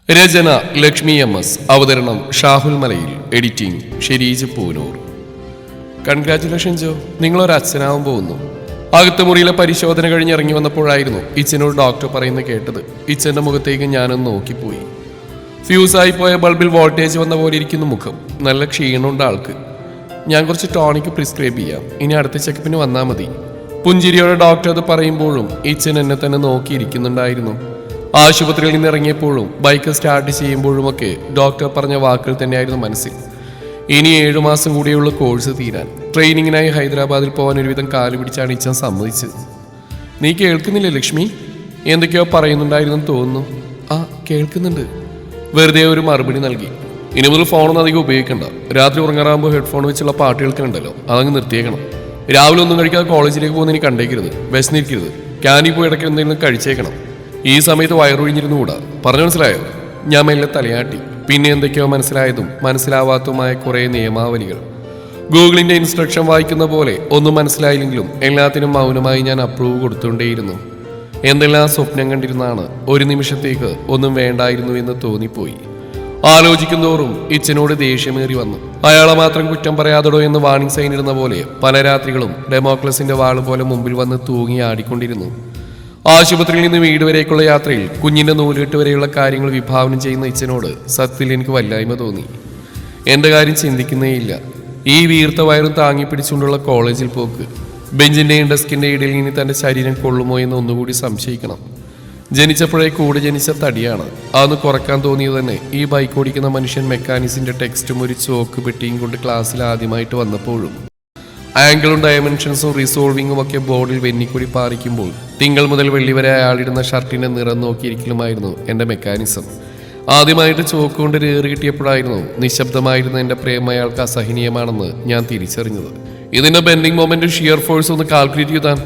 രചന Lakshmi MS. അവതരണം ഷാഹുൽ മലയിൽ. Editing Shereej Poonoor. Congratulation ജോ, നിങ്ങളൊരു അച്ഛനാവാൻ പോകുന്നു. അകത്ത് മുറിയിലെ പരിശോധന കഴിഞ്ഞ് ഇറങ്ങി വന്നപ്പോഴായിരുന്നു ഇച്ചനോട് ഡോക്ടർ പറയുന്നത് കേട്ടത്. ഇച്ചന്റെ മുഖത്തേക്ക് ഞാനൊന്ന് നോക്കിപ്പോയി. ഫ്യൂസായി പോയ ബൾബിൽ വോൾട്ടേജ് വന്ന പോലെ ഇരിക്കുന്ന മുഖം. നല്ല ക്ഷീണമുണ്ട് ആൾക്ക്. ഞാൻ കുറച്ച് ടോണിക്ക് പ്രിസ്ക്രൈബ് ചെയ്യാം, ഇനി അടുത്ത ചെക്കപ്പിന് വന്നാൽ മതി. പുഞ്ചിരിയോടെ ഡോക്ടർ അത് പറയുമ്പോഴും ഇച്ചൻ എന്നെ തന്നെ നോക്കിയിരിക്കുന്നുണ്ടായിരുന്നു. ആശുപത്രിയിൽ നിന്ന് ഇറങ്ങിയപ്പോഴും ബൈക്ക് സ്റ്റാർട്ട് ചെയ്യുമ്പോഴുമൊക്കെ ഡോക്ടർ പറഞ്ഞ വാക്കുകൾ തന്നെയായിരുന്നു മനസ്സിൽ. ഇനി 7 മാസം കൂടിയുള്ള കോഴ്സ് തീരാൻ ട്രെയിനിങ്ങിനായി ഹൈദരാബാദിൽ പോകാൻ ഒരുവിധം കാല് പിടിച്ചാണ് ഇച്ഛൻ സമ്മതിച്ചത്. നീ കേൾക്കുന്നില്ലേ ലക്ഷ്മി? എന്തൊക്കെയോ പറയുന്നുണ്ടായിരുന്നു തോന്നുന്നു. ആ കേൾക്കുന്നുണ്ട്. വെറുതെ ഒരു മറുപടി നൽകി. ഇനി മുതൽ ഫോണൊന്നും അധികം ഉപയോഗിക്കണ്ട. രാത്രി ഉറങ്ങാറാകുമ്പോൾ ഹെഡ്ഫോൺ വെച്ചുള്ള പാട്ട് കേൾക്കുന്നുണ്ടല്ലോ, അതങ്ങ് നിർത്തിയേക്കണം. രാവിലെ ഒന്നും കഴിക്കാതെ കോളേജിലേക്ക് പോകുന്ന ഇനി കണ്ടേക്കരുത്. വിശന്നിരിക്കരുത്. ക്യാനിൽ പോയി ഇടയ്ക്ക് എന്തെങ്കിലും കഴിച്ചേക്കണം. ഈ സമയത്ത് വയറൊഴിഞ്ഞിരുന്നുകൂടാ. പറഞ്ഞു മനസ്സിലായോ? ഞാൻ മെല്ലെ തലയാട്ടി. പിന്നെ എന്തൊക്കെയോ മനസ്സിലായതും മനസ്സിലാവാത്തതുമായ കുറേ നിയമാവലികൾ. ഗൂഗിളിന്റെ ഇൻസ്ട്രക്ഷൻ വായിക്കുന്ന പോലെ ഒന്നും മനസ്സിലായില്ലെങ്കിലും എല്ലാത്തിനും മൗനമായി ഞാൻ അപ്രൂവ് കൊടുത്തുകൊണ്ടേയിരുന്നു. എന്തെല്ലാം സ്വപ്നം കണ്ടിരുന്നാണ് ഒരു നിമിഷത്തേക്ക് ഒന്നും വേണ്ടായിരുന്നു എന്ന് തോന്നിപ്പോയി. ആലോചിക്കും തോറും ഇച്ചനോട് ദേഷ്യമേറി വന്നു. അയാളെ മാത്രം കുറ്റം പറയാതടോ എന്ന് വാണിംഗ് സൈൻ ഇടുന്ന പോലെ പല രാത്രികളും ഡെമോക്രസിന്റെ വാള് പോലെ മുമ്പിൽ വന്ന് തൂങ്ങി ആടിക്കൊണ്ടിരുന്നു. ആശുപത്രിയിൽ നിന്ന് വീട് വരേക്കുള്ള യാത്രയിൽ കുഞ്ഞിന്റെ നൂലുകെട്ട് വരെയുള്ള കാര്യങ്ങൾ വിഭാവനം ചെയ്യുന്ന ഇച്ചനോട് സത്യത്തിൽ എനിക്ക് വല്ലായ്മ തോന്നി. എന്റെ കാര്യം ചിന്തിക്കുന്നേയില്ല. ഈ വീർത്ത വയറും താങ്ങി പിടിച്ചുകൊണ്ടുള്ള കോളേജിൽ പോക്ക്, ബെഞ്ചിന്റെയും ഡെസ്കിന്റെ ഇടയിൽ ഇനി തന്റെ ശരീരം കൊള്ളുമോ എന്ന് ഒന്നുകൂടി സംശയിക്കണം. ജനിച്ചപ്പോഴേ കൂടെ ജനിച്ച തടിയാണ്. അതൊന്ന് കുറക്കാൻ തോന്നിയത് തന്നെ ഈ ബൈക്ക് ഓടിക്കുന്ന മനുഷ്യൻ മെക്കാനിക്സിന്റെ ടെക്സ്റ്റും ഒരു ചോക്ക് പെട്ടിയും കൊണ്ട് ക്ലാസ്സിൽ ആദ്യമായിട്ട് വന്നപ്പോഴും ആംഗിളും ഡയമെൻഷൻസും റിസോൾവിങ്ങും ഒക്കെ ബോർഡിൽ വെന്നിക്കൂടി പാറിക്കുമ്പോൾ തിങ്കൾ മുതൽ വെള്ളി വരെ അയാളിടുന്ന ഷർട്ടിന്റെ നിറം നോക്കിയിരിക്കലുമായിരുന്നു എൻ്റെ മെക്കാനിസം. ആദ്യമായിട്ട് ചോക്കുകൊണ്ട് ഏറി കിട്ടിയപ്പോഴായിരുന്നു നിശബ്ദമായിരുന്ന എൻ്റെ പ്രേമം അയാൾക്ക് അസഹനീയമാണെന്ന് ഞാൻ തിരിച്ചറിഞ്ഞത്. ഇതിന്റെ ബെൻഡിങ് മൊമെന്റും ഷിയർ ഫോഴ്സും ഒന്ന് കാൽക്കുലേറ്റ് ചെയ്താൽ.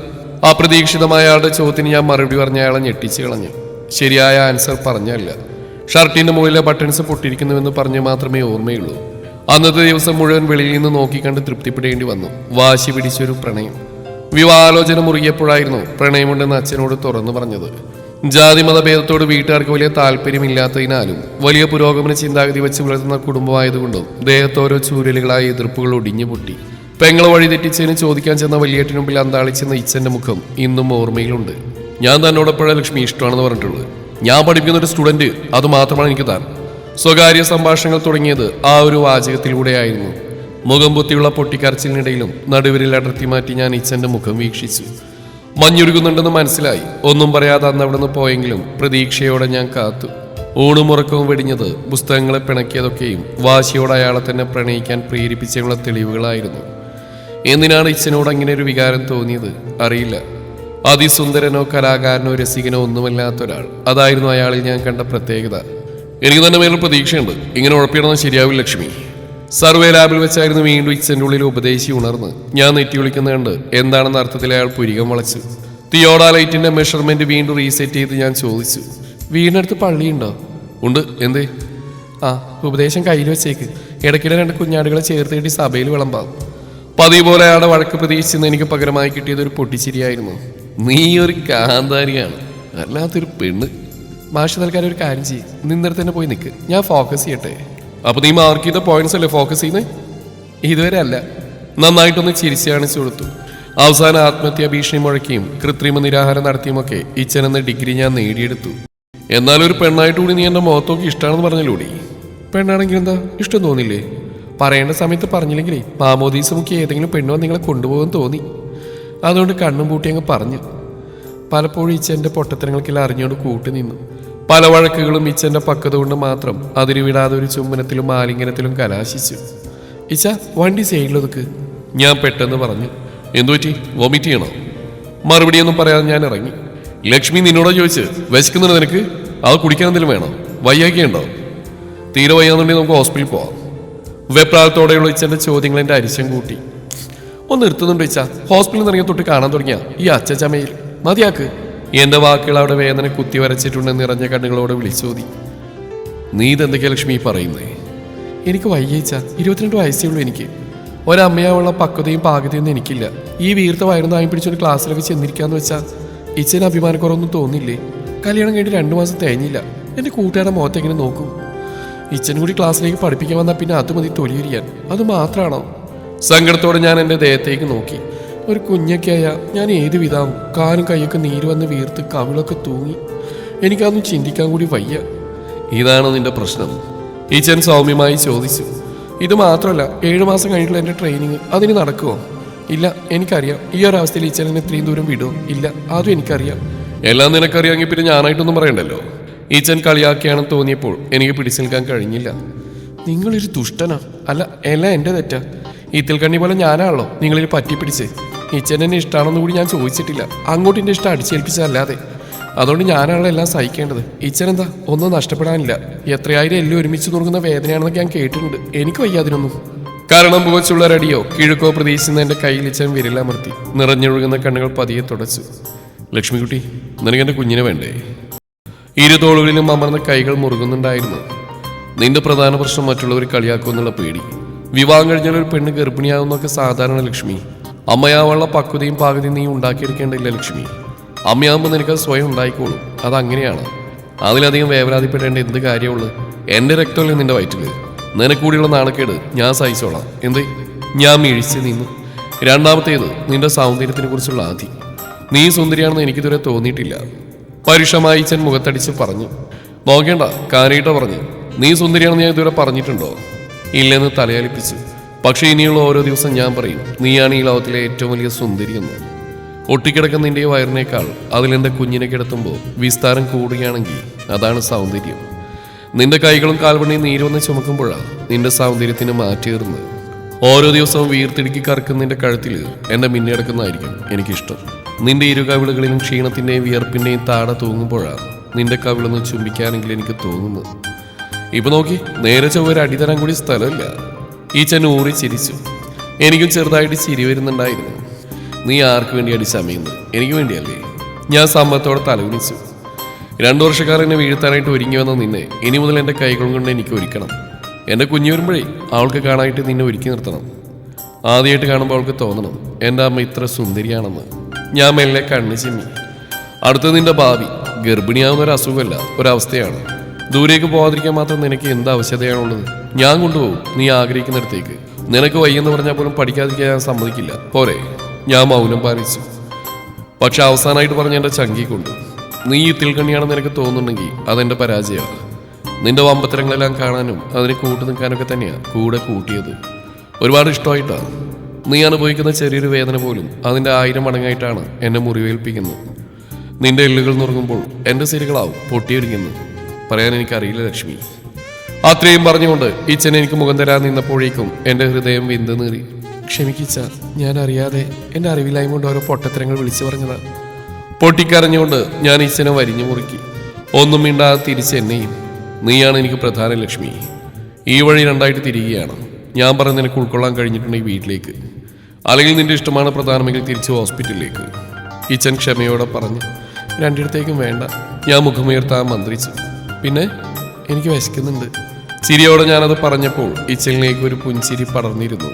അപ്രതീക്ഷിതമായ അയാളുടെ ചോദ്യത്തിന് ഞാൻ മറുപടി പറഞ്ഞ അയാളെ ഞെട്ടിച്ച് കളഞ്ഞു. ശരിയായ ആൻസർ പറഞ്ഞല്ല. ഷർട്ടിന്റെ മുകളിലെ ബട്ടൺസ് പൊട്ടിയിരിക്കുന്നുവെന്ന് പറഞ്ഞ് മാത്രമേ ഓർമ്മയുള്ളൂ. അന്നത്തെ ദിവസം മുഴുവൻ വെളിയിൽ നിന്ന് നോക്കിക്കണ്ട് തൃപ്തിപ്പെടേണ്ടി വന്നു. വാശി പിടിച്ചൊരു പ്രണയം. വിവാഹാലോചന മുറുകിയപ്പോഴായിരുന്നു പ്രണയമുണ്ടെന്ന് അച്ഛനോട് തുറന്നു പറഞ്ഞത്. ജാതി മതഭേദത്തോട് വീട്ടുകാർക്ക് വലിയ താല്പര്യമില്ലാത്തതിനാലും വലിയ പുരോഗമന ചിന്താഗതി വെച്ച് പുലർത്തുന്ന കുടുംബമായതുകൊണ്ടും ദേഹത്തോരോ ചൂരലുകളായ എതിർപ്പുകൾ ഒടിഞ്ഞു പൊട്ടി. പെങ്ങളെ വഴിതെറ്റിച്ചതിന് ചോദിക്കാൻ ചെന്ന വലിയേട്ടിന് മുമ്പിൽ അന്താളിച്ചെന്ന ഇച്ഛന്റെ മുഖം ഇന്നും ഓർമ്മയിലുണ്ട്. ഞാൻ തന്നോടൊപ്പോഴാണ് ലക്ഷ്മി ഇഷ്ടമാണെന്ന് പറഞ്ഞിട്ടുള്ളത്. ഞാൻ പഠിപ്പിക്കുന്ന ഒരു സ്റ്റുഡന്റ്, അത് മാത്രമാണ് എനിക്ക് താൻ. സ്വകാര്യ സംഭാഷണങ്ങൾ തുടങ്ങിയത് ആ ഒരു വാചകത്തിലൂടെയായിരുന്നു. മുഖം പൊത്തിയുള്ള പൊട്ടിക്കരച്ചിലിനിടയിലും നടുവിരിൽ അടർത്തി മാറ്റി ഞാൻ ഇച്ഛന്റെ മുഖം വീക്ഷിച്ചു. മഞ്ഞുരുകുന്നുണ്ടെന്ന് മനസ്സിലായി. ഒന്നും പറയാതെ അന്ന് അവിടെ നിന്ന് പോയെങ്കിലും പ്രതീക്ഷയോടെ ഞാൻ കാത്തു. ഊണും ഉറക്കവും വെടിഞ്ഞത്, പുസ്തകങ്ങളെ പിണക്കിയതൊക്കെയും വാശിയോടെ അയാളെ തന്നെ പ്രണയിക്കാൻ പ്രേരിപ്പിച്ചുള്ള തെളിവുകളായിരുന്നു. എന്തിനാണ് ഇച്ഛനോട് അങ്ങനെ ഒരു വികാരം തോന്നിയത് അറിയില്ല. അതിസുന്ദരനോ കലാകാരനോ രസികനോ ഒന്നുമല്ലാത്തൊരാൾ, അതായിരുന്നു അയാളിൽ ഞാൻ കണ്ട പ്രത്യേകത. എനിക്ക് തന്നെ മേലും പ്രതീക്ഷയുണ്ട്. ഇങ്ങനെ ഉഴപ്പിടണം ശരിയാവില്ല ലക്ഷ്മി. സർവേ ലാബിൽ വെച്ചായിരുന്നു വീണ്ടും ഇച്ഛൻ്റെ ഉള്ളിൽ ഉപദേശി ഉണർന്ന്. ഞാൻ നെറ്റി വിളിക്കുന്ന കണ്ട് എന്താണെന്ന അർത്ഥത്തിൽ അയാൾ പുരികം വളച്ചു. തിയോഡാലൈറ്റിന്റെ മെഷർമെന്റ് വീണ്ടും റീസെറ്റ് ചെയ്ത് ഞാൻ ചോദിച്ചു, വീടിനടുത്ത് പള്ളിയുണ്ടോ? ഉണ്ട്. എന്തേ? ആ, ഉപദേശം കയ്യിൽ വെച്ചേക്ക്. ഇടയ്ക്കിടെ 2 കുഞ്ഞാടുകളെ ചേർത്ത് കെട്ടി സഭയിൽ വിളമ്പാം. പതിവ് പോലെ അയാളുടെ വഴക്ക് പ്രതീക്ഷിച്ചെന്ന് എനിക്ക് പകരമായി കിട്ടിയത് ഒരു പൊട്ടിച്ചിരിയായിരുന്നു. നീ ഒരു കാന്താരിയാണ്, അല്ലാത്തൊരു പെണ്ണ്. മാഷ് തൽക്കാലം ഒരു കാര്യം ചെയ്യും, നിന്നിടത്ത് തന്നെ പോയി നിൽക്ക്, ഞാൻ ഫോക്കസ് ചെയ്യട്ടെ. അപ്പൊ നീ മാർക്ക് ചെയ്ത പോയിന്റ്സ് അല്ലേ ഫോക്കസ് ചെയ്യുന്നത്? ഇതുവരെ അല്ല. നന്നായിട്ടൊന്ന് ചിരിച്ചു കാണിച്ചു കൊടുത്തു. അവസാന ആത്മഹത്യാ ഭീഷണി മുഴക്കിയും കൃത്രിമ നിരാഹാരം നടത്തിയുമൊക്കെ ഇച്ഛനെന്ന ഡിഗ്രി ഞാൻ നേടിയെടുത്തു. എന്നാലും ഒരു പെണ്ണായിട്ട് കൂടി നീ എന്റെ മുഖത്തോക്കി ഇഷ്ടമാണെന്ന് പറഞ്ഞല്ലോടി. പെണ്ണാണെങ്കിൽ എന്താ ഇഷ്ടം തോന്നില്ലേ? പറയേണ്ട സമയത്ത് പറഞ്ഞില്ലെങ്കിലേ മാമോദീസ മുഖ്യ ഏതെങ്കിലും പെണ്ണോ നിങ്ങളെ കൊണ്ടുപോകാൻ തോന്നി. അതുകൊണ്ട് കണ്ണും പൂട്ടി അങ്ങ് പറഞ്ഞു. പലപ്പോഴും ഇച്ഛൻ്റെ പൊട്ടത്തരങ്ങൾക്കെല്ലാം അറിഞ്ഞുകൊണ്ട് കൂട്ടുനിന്നു. പല വഴക്കുകളും ഇച്ഛൻ്റെ പക്വത കൊണ്ട് മാത്രം അതിരുവിടാതെ ഒരു ചുംബനത്തിലും ആലിംഗനത്തിലും കലാശിച്ചു. ഇച്ഛ വണ്ടി സൈഡിലൊതുക്ക്, ഞാൻ പെട്ടെന്ന് പറഞ്ഞു. എന്തുപറ്റി? വോമിറ്റ് ചെയ്യണോ? മറുപടിയൊന്നും പറയാതെ ഞാൻ ഇറങ്ങി. ലക്ഷ്മി നിന്നോടോ ചോദിച്ച് വിശക്കുന്നുണ്ടോ നിനക്ക്? അത് കുടിക്കാൻ എന്തെങ്കിലും വേണോ? വയ്യാക്കിയുണ്ടോ? തീരെ വയ്യാന്നുണ്ടെങ്കിൽ നമുക്ക് ഹോസ്പിറ്റലിൽ പോവാം. വെപ്രാളത്തോടെയുള്ള ഇച്ഛൻ്റെ ചോദ്യങ്ങൾ എൻ്റെ അരിശം കൂട്ടി. ഒന്ന് നിർത്തുന്നുണ്ടോ ഇച്ഛ? ഹോസ്പിറ്റലിൽ നിന്ന് ഇറങ്ങിയ തൊട്ട് കാണാൻ തുടങ്ങിയ ഈ അച്ചച്ചമയിൽ മതിയാക്ക്. എന്റെ വാക്കുകൾ അവിടെ വേദന കുത്തി വരച്ചിട്ടുണ്ടെന്ന് നിറഞ്ഞ കണ്ണുകളോട് വിളിച്ചോതി. നീ ഇതെന്തൊക്കെയാ ലക്ഷ്മി പറയുന്നേ? എനിക്ക് വയ്യച്ച. 22 വയസ്സേ ഉള്ളൂ എനിക്ക്. ഒരമ്മയാവുള്ള പക്വതയും പാകതയൊന്നും എനിക്കില്ല. ഈ വീർത്ത വയറും താങ്ങി പിടിച്ചൊരു ക്ലാസ്സിലൊക്കെ ചെന്നിരിക്കാന്ന് വെച്ചാൽ ഇച്ഛന് അഭിമാനക്കുറവൊന്നും തോന്നില്ലേ? കല്യാണം കഴിഞ്ഞ് 2 മാസം തേഞ്ഞില്ല. എൻ്റെ കൂട്ടുകാരുടെ മുഖത്തെങ്ങനെ നോക്കും? ഇച്ചനും കൂടി ക്ലാസ്സിലേക്ക് പഠിപ്പിക്കാൻ വന്നാൽ പിന്നെ അത് മതി തൊലിയിരിയാൻ. അത് മാത്രമാണോ? സങ്കടത്തോടെ ഞാൻ എൻ്റെ ദേഹത്തേക്ക് നോക്കി. ഒരു കുഞ്ഞൊക്കെ ആയാൽ ഞാൻ ഏത് വിധാവും. കാലും കൈയൊക്കെ നീര് വന്ന് വീർത്ത് കവിളൊക്കെ തൂങ്ങി. എനിക്കതൊന്നും ചിന്തിക്കാൻ കൂടി വയ്യ. ഇതാണ് നിന്റെ പ്രശ്നം? ഈച്ചൻ സൗമ്യമായി ചോദിച്ചു. ഇത് മാത്രമല്ല, 7 മാസം കഴിഞ്ഞിട്ടുള്ള എൻ്റെ ട്രെയിനിങ് അതിന് നടക്കുമോ? ഇല്ല, എനിക്കറിയാം. ഈ ഒരവസ്ഥയിൽ ഈച്ചൻ എന്നെ ഇത്രയും ദൂരം വിടുമോ? ഇല്ല, അതും എനിക്കറിയാം. എല്ലാം നിനക്കറിയാമെങ്കിൽ പിന്നെ ഞാനായിട്ടൊന്നും പറയണ്ടല്ലോ. ഈച്ചൻ കളിയാക്കിയാണെന്ന് തോന്നിയപ്പോൾ എനിക്ക് പിടിച്ചു നിൽക്കാൻ കഴിഞ്ഞില്ല. നിങ്ങളൊരു ദുഷ്ടനാ. അല്ല, എല്ലാം എൻ്റെ തെറ്റാ. ഈത്തിൽ കണ്ണി പോലെ ഞാനാണല്ലോ നിങ്ങളിൽ പറ്റിപ്പിടിച്ച്. ഈച്ചൻ എന്നെ ഇഷ്ടമാണെന്ന് കൂടി ഞാൻ ചോദിച്ചിട്ടില്ല. അങ്ങോട്ട് എൻ്റെ ഇഷ്ടം അടിച്ചേൽപ്പിച്ചതല്ലാതെ. അതുകൊണ്ട് ഞാനാണല്ലോ എല്ലാം സഹിക്കേണ്ടത്. ഈച്ചൻ എന്താ ഒന്നും നഷ്ടപ്പെടാനില്ല. എത്രയായിരം എല്ലാം ഒരുമിച്ച് നുറുങ്ങുന്ന വേദനയാണെന്നൊക്കെ ഞാൻ കേട്ടിട്ടുണ്ട്. എനിക്ക് വയ്യ അതിനൊന്നും. കാരണം പുകച്ചുള്ള രടിയോ കിഴക്കോ പ്രതീക്ഷിക്കുന്ന എൻ്റെ കയ്യിൽ ഈച്ചൻ വിരലമർത്തി നിറഞ്ഞൊഴുകുന്ന കണ്ണുകൾ പതിയെ തുടച്ചു. ലക്ഷ്മിക്കുട്ടി, നിനക്ക് എൻ്റെ കുഞ്ഞിനെ വേണ്ടേ? ഇരുതോളുകളിലും അമർന്ന കൈകൾ മുറുകുന്നുണ്ടായിരുന്നു. നിന്റെ പ്രധാന പ്രശ്നം മറ്റുള്ളവർ കളിയാക്കുമെന്നുള്ള പേടി. വിവാഹം കഴിഞ്ഞാൽ ഒരു പെണ്ണ് ഗർഭിണിയാവുന്നൊക്കെ സാധാരണ ലക്ഷ്മി. അമ്മയാവുള്ള പക്വതയും പാകതയും നീ ഉണ്ടാക്കിയെടുക്കേണ്ടില്ല ലക്ഷ്മി. അമ്മയാവുമ്പോൾ നിനക്ക് സ്വയം ഉണ്ടായിക്കോളും. അതങ്ങനെയാണ്. അതിലധികം വേവലാതിപ്പെടേണ്ട എന്ത് കാര്യമുള്ളൂ? എൻ്റെ രക്തമല്ലേ നിന്റെ വയറ്റിൽ. നിനക്കൂടിയുള്ള നാണക്കേട് ഞാൻ സഹിച്ചോളാം. എന്തേ? ഞാൻ മിഴിച്ച് നിന്നു. രണ്ടാമത്തേത് നിന്റെ സൗന്ദര്യത്തിനെ കുറിച്ചുള്ള ആധി. നീ സുന്ദരിയാണെന്ന് എനിക്കിതുവരെ തോന്നിയിട്ടില്ല. പരുഷമായി ഈച്ചൻ മുഖത്തടിച്ച് പറഞ്ഞു. നോക്കേണ്ട, കാനീട്ട പറഞ്ഞു. നീ സുന്ദരിയാണെന്ന് ഞാൻ ഇതുവരെ പറഞ്ഞിട്ടുണ്ടോ? ഇല്ലെന്ന് തലയാലിപ്പിച്ചു. പക്ഷേ ഇനിയുള്ള ഓരോ ദിവസം ഞാൻ പറയും നീയാണ് ഈ ലോകത്തിലെ ഏറ്റവും വലിയ സുന്ദരിയെന്ന്. ഒട്ടിക്കിടക്കുന്ന നിന്റെ വയറിനേക്കാൾ അതിലെൻ്റെ കുഞ്ഞിനെ കിടത്തുമ്പോൾ വിസ്താരം കൂടുകയാണെങ്കിൽ അതാണ് സൗന്ദര്യം. നിന്റെ കൈകളും കാൽവണ്ണിയും നീരുവന്ന് ചുമക്കുമ്പോഴാണ് നിന്റെ സൗന്ദര്യത്തിന് മാറ്റേറുന്നത്. ഓരോ ദിവസവും വീർത്തിടുക്കി കറക്കുന്നതിൻ്റെ കഴുത്തിൽ എൻ്റെ മിന്നിടക്കുന്നതായിരിക്കും എനിക്കിഷ്ടം. നിന്റെ ഇരുകവിളുകളിലും ക്ഷീണത്തിൻ്റെയും വിയർപ്പിൻ്റെയും താട തൂങ്ങുമ്പോഴാണ് നിന്റെ കവിളൊന്ന് ചുംബിക്കാനെങ്കിൽ എനിക്ക് തോന്നുന്നു. ഇപ്പൊ നോക്കി, നേരെ ചൊവ്വ അടി തരാൻ കൂടി സ്ഥലമില്ല. ഈച്ചൻ ഊറി ചിരിച്ചു. എനിക്കും ചെറുതായിട്ട് ചിരി വരുന്നുണ്ടായിരുന്നു. നീ ആർക്ക് വേണ്ടി അടി ചമയുന്നത്? എനിക്ക് വേണ്ടിയല്ലേ? ഞാൻ സമ്മതത്തോടെ തലകുനിച്ചു. 2 വർഷക്കാരൻ എന്നെ വീഴ്ത്താനായിട്ട് ഒരുങ്ങി വന്ന നിന്നെ ഇനി മുതൽ എൻ്റെ കൈകളും കൊണ്ട് എനിക്ക് ഒരുക്കണം. എൻ്റെ കുഞ്ഞു വരുമ്പോഴേ അവൾക്ക് കാണാനായിട്ട് നിന്നെ ഒരുക്കി നിർത്തണം. ആദ്യമായിട്ട് കാണുമ്പോൾ അവൾക്ക് തോന്നണം എൻ്റെ അമ്മ ഇത്ര സുന്ദരിയാണെന്ന്. ഞാൻ മെല്ലെ കണ്ണ് ചിമ്മി. അടുത്ത നിന്റെ ഭാവി. ഗർഭിണിയാവുന്ന ഒരു അസുഖമല്ല, ഒരവസ്ഥയാണ്. ദൂരേക്ക് പോകാതിരിക്കാൻ മാത്രം നിനക്ക് എന്ത് ആവശ്യതയാണുള്ളത്? ഞാൻ കൊണ്ടുപോകും നീ ആഗ്രഹിക്കുന്നിടത്തേക്ക്. നിനക്ക് വയ്യെന്ന് പറഞ്ഞാൽ പോലും പഠിക്കാതിരിക്കാൻ ഞാൻ സമ്മതിക്കില്ല. പോരെ? ഞാൻ മൗനം പാലിച്ചു. പക്ഷെ അവസാനമായിട്ട് പറഞ്ഞ എൻ്റെ ചങ്കി കൊണ്ടു. നീ തിൽക്കണ്ണിയാണെന്ന് എനിക്ക് തോന്നുന്നുണ്ടെങ്കിൽ അതെൻ്റെ പരാജയമാണ്. നിന്റെ വമ്പത്തരങ്ങളെല്ലാം കാണാനും അതിന് കൂട്ടു നിൽക്കാനൊക്കെ തന്നെയാണ് കൂടെ കൂട്ടിയത്. ഒരുപാട് ഇഷ്ടമായിട്ടാണ്. നീ അനുഭവിക്കുന്ന ചെറിയൊരു വേദന പോലും അതിൻ്റെ 1000 മടങ്ങായിട്ടാണ് എന്നെ മുറിവേൽപ്പിക്കുന്നത്. നിന്റെ എല്ലുകൾ നുറുങ്ങുമ്പോൾ എൻ്റെ സിരികളാവും പൊട്ടിയൊരുങ്ങുന്നത്. പറയാൻ എനിക്കറിയില്ല ലക്ഷ്മി. അത്രയും പറഞ്ഞുകൊണ്ട് ഈച്ചൻ എനിക്ക് മുഖം തരാൻ നിന്നപ്പോഴേക്കും എൻ്റെ ഹൃദയം വിന്ത് നീറി. ക്ഷമിക്കിച്ച, ഞാൻ അറിയാതെ എൻ്റെ അറിവില്ലായ്മ കൊണ്ട് ഓരോ പൊട്ടത്തരങ്ങൾ വിളിച്ചു പറഞ്ഞതാ. പൊട്ടിക്കരഞ്ഞുകൊണ്ട് ഞാൻ ഈച്ചനെ വരിഞ്ഞു മുറുക്കി. ഒന്നും മിണ്ടാതെ തിരിച്ച് എന്നെയും. നീയാണ് എനിക്ക് പ്രധാന ലക്ഷ്മി. ഈ വഴി 2ആയിട്ട് തിരികുകയാണ്. ഞാൻ പറഞ്ഞ് നിനക്ക് ഉൾക്കൊള്ളാൻ കഴിഞ്ഞിട്ടുണ്ടെങ്കിൽ വീട്ടിലേക്ക്, അല്ലെങ്കിൽ നിന്റെ ഇഷ്ടമാണ് പ്രധാനമെങ്കിൽ തിരിച്ച് ഹോസ്പിറ്റലിലേക്ക്. ഈച്ചൻ ക്ഷമയോടെ പറഞ്ഞു. 2ഇടത്തേക്കും വേണ്ട. ഞാൻ മുഖമുയർത്താൻ മന്ത്രിച്ചു. പിന്നെ എനിക്ക് വിശക്കുന്നുണ്ട്. ചിരിയോടെ ഞാനത് പറഞ്ഞപ്പോൾ ഈച്ചനിലേക്ക് ഒരു പുഞ്ചിരി പടർന്നിരുന്നു.